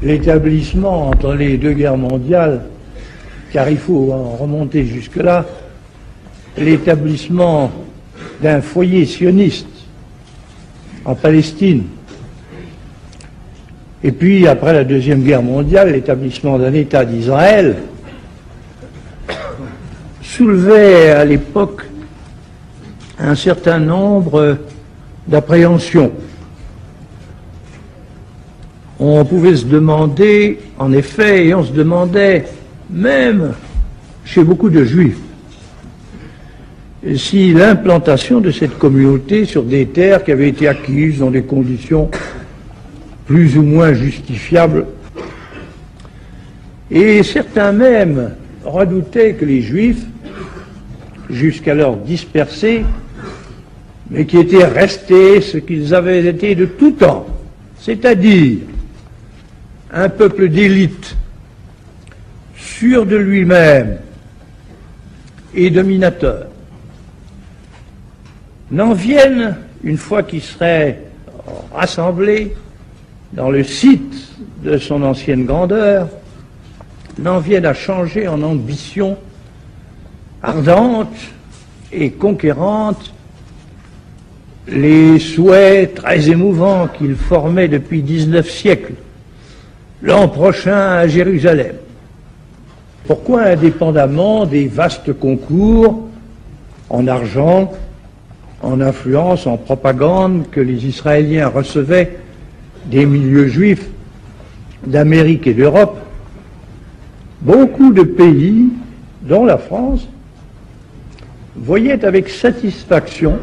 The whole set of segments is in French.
l'établissement entre les deux guerres mondiales, car il faut en remonter jusque-là, l'établissement d'un foyer sioniste en Palestine, et puis après la Deuxième Guerre mondiale, l'établissement d'un État d'Israël, soulevait à l'époque un certain nombre d'appréhensions. On pouvait se demander, en effet, et on se demandait, même chez beaucoup de juifs, si l'implantation de cette communauté sur des terres qui avaient été acquises dans des conditions plus ou moins justifiables, et certains même redoutaient que les juifs, jusqu'alors dispersés, mais qui étaient restés ce qu'ils avaient été de tout temps, c'est-à-dire un peuple d'élite, sûr de lui-même et dominateur, n'en viennent, une fois qu'ils seraient rassemblés dans le site de son ancienne grandeur, n'en viennent à changer en ambition ardente et conquérante les souhaits très émouvants qu'ils formaient depuis 19 siècles, l'an prochain à Jérusalem. Pourquoi, indépendamment des vastes concours en argent, en influence, en propagande que les Israéliens recevaient des milieux juifs d'Amérique et d'Europe, beaucoup de pays, dont la France, voyaient avec satisfaction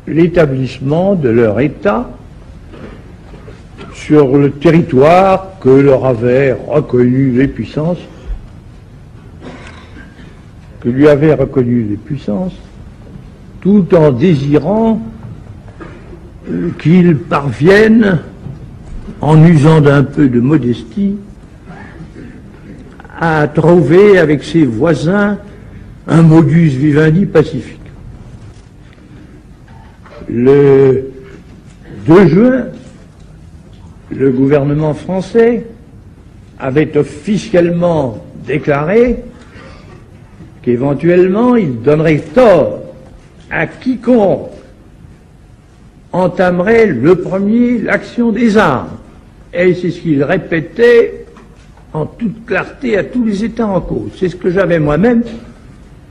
l'établissement de leur État sur le territoire que leur avaient reconnu les puissances, que lui avaient reconnu les puissances, tout en désirant qu'ils parviennent, en usant d'un peu de modestie, à trouver avec ses voisins un modus vivendi pacifique. Le 2 juin, le gouvernement français avait officiellement déclaré qu'éventuellement il donnerait tort à quiconque entamerait le premier l'action des armes. Et c'est ce qu'il répétait en toute clarté à tous les États en cause. C'est ce que j'avais moi-même,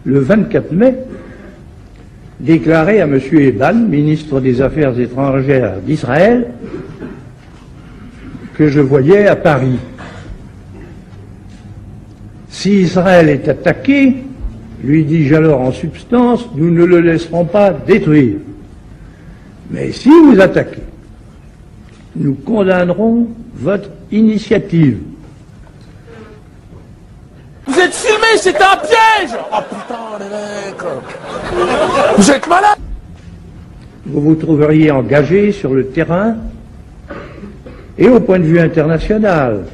le 24 mai, déclaré à M. Eban, ministre des Affaires étrangères d'Israël, que je voyais à Paris. Si Israël est attaqué, lui dis-je alors en substance, nous ne le laisserons pas détruire. Mais si vous attaquez, nous condamnerons votre initiative. Vous êtes filmés, c'est un piège! Oh putain, les mecs! Vous êtes malades! Vous vous trouveriez engagé sur le terrain et au point de vue international,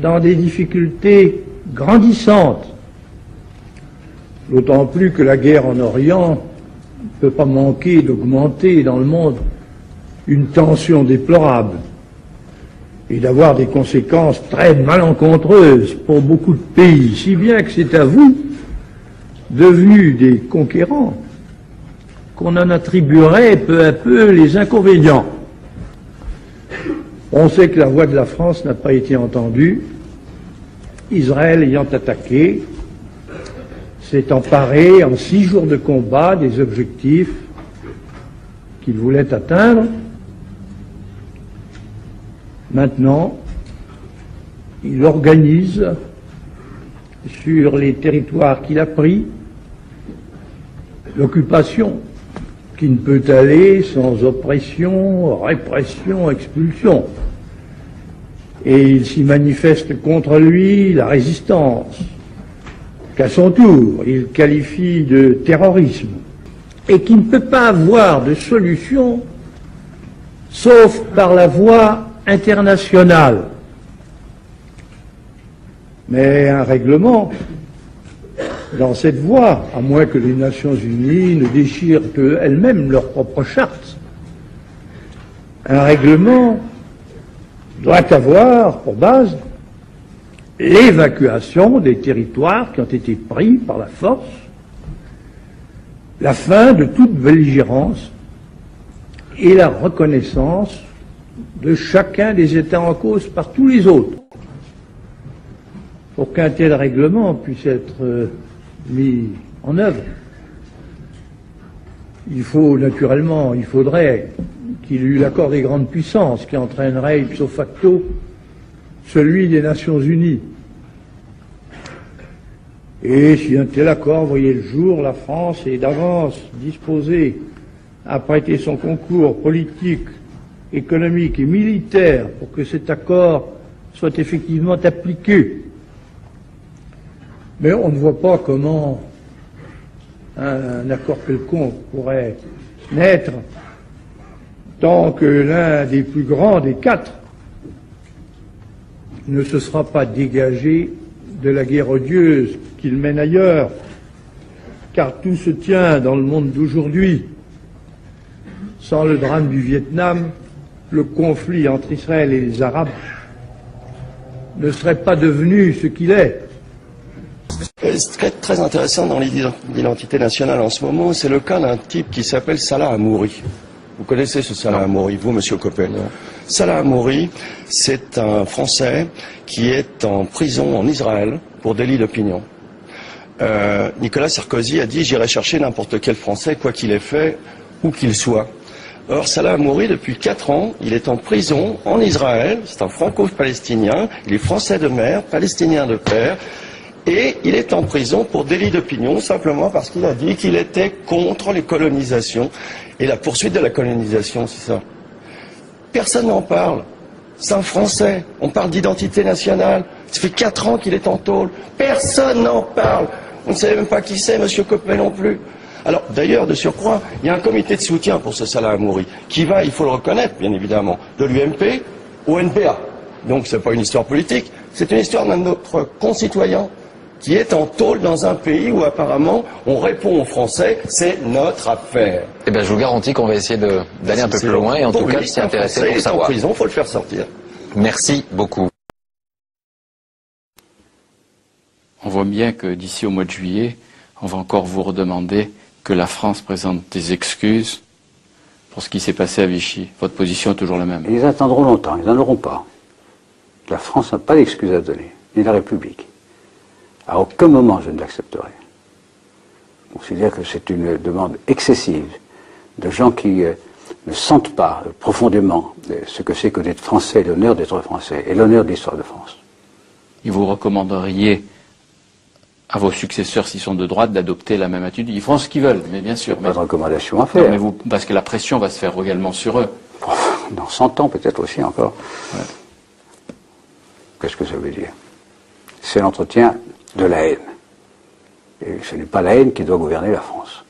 dans des difficultés grandissantes, d'autant plus que la guerre en Orient ne peut pas manquer d'augmenter dans le monde une tension déplorable et d'avoir des conséquences très malencontreuses pour beaucoup de pays, si bien que c'est à vous, devenus des conquérants, qu'on en attribuerait peu à peu les inconvénients. On sait que la voix de la France n'a pas été entendue. Israël ayant attaqué, s'est emparé en 6 jours de combat des objectifs qu'il voulait atteindre. Maintenant, il organise sur les territoires qu'il a pris l'occupation qui ne peut aller sans oppression, répression, expulsion. Et il s'y manifeste contre lui la résistance, qu'à son tour il qualifie de terrorisme, et qui ne peut pas avoir de solution sauf par la voie internationale. Mais un règlement dans cette voie, à moins que les Nations Unies ne déchirent elles-mêmes leur propre charte, un règlement doit avoir pour base l'évacuation des territoires qui ont été pris par la force, la fin de toute belligérance et la reconnaissance de chacun des États en cause par tous les autres. Pour qu'un tel règlement puisse être mis en œuvre, il faudrait qu'il y ait eu l'accord des grandes puissances qui entraînerait ipso facto celui des Nations Unies. Et si un tel accord voyait le jour, la France est d'avance disposée à prêter son concours politique, économique et militaire pour que cet accord soit effectivement appliqué. Mais on ne voit pas comment un accord quelconque pourrait naître tant que l'un des plus grands des quatre ne se sera pas dégagé de la guerre odieuse qu'il mène ailleurs, car tout se tient dans le monde d'aujourd'hui. Sans le drame du Vietnam, le conflit entre Israël et les Arabes ne serait pas devenu ce qu'il est. Ce qui est très intéressant dans l'identité nationale en ce moment, c'est le cas d'un type qui s'appelle Salah Hamouri. Vous connaissez ce Salah Hamouri, vous, monsieur Coppel? Salah Hamouri, c'est un Français qui est en prison en Israël pour délit d'opinion. Nicolas Sarkozy a dit « J'irai chercher n'importe quel Français, quoi qu'il ait fait, où qu'il soit ». Or, Salah Hamouri, depuis 4 ans, il est en prison en Israël, c'est un franco-palestinien, il est français de mère, palestinien de père, et il est en prison pour délit d'opinion, simplement parce qu'il a dit qu'il était contre les colonisations et la poursuite de la colonisation, c'est ça. Personne n'en parle. C'est un Français. On parle d'identité nationale. Ça fait 4 ans qu'il est en tôle. Personne n'en parle. On ne sait même pas qui c'est, monsieur Coppel non plus. Alors, d'ailleurs, de surcroît, il y a un comité de soutien pour ce Salah Hamouri, qui va, il faut le reconnaître, bien évidemment, de l'UMP au NPA. Donc, c'est pas une histoire politique, c'est une histoire d'un de notre concitoyen qui est en tôle dans un pays où apparemment on répond aux Français, c'est notre affaire. Eh bien, je vous garantis qu'on va essayer d'aller un peu plus loin et en tout cas de s'y intéresser pour savoir. En prison, il faut le faire sortir. Merci beaucoup. On voit bien que d'ici au mois de juillet, on va encore vous redemander que la France présente des excuses pour ce qui s'est passé à Vichy. Votre position est toujours la même. Ils attendront longtemps, ils n'en auront pas. La France n'a pas d'excuses à donner, ni la République. À aucun moment je ne l'accepterai. Je considère que c'est une demande excessive de gens qui ne sentent pas profondément ce que c'est que d'être français, l'honneur d'être français et l'honneur de l'histoire de France. Et vous recommanderiez à vos successeurs, s'ils sont de droite, d'adopter la même attitude? Ils feront ce qu'ils veulent, mais bien sûr. Pas de recommandation à faire. Non, mais parce que la pression va se faire également sur eux. Dans 100 ans peut-être aussi encore. Ouais. Qu'est-ce que ça veut dire? C'est l'entretien de la haine. Et ce n'est pas la haine qui doit gouverner la France.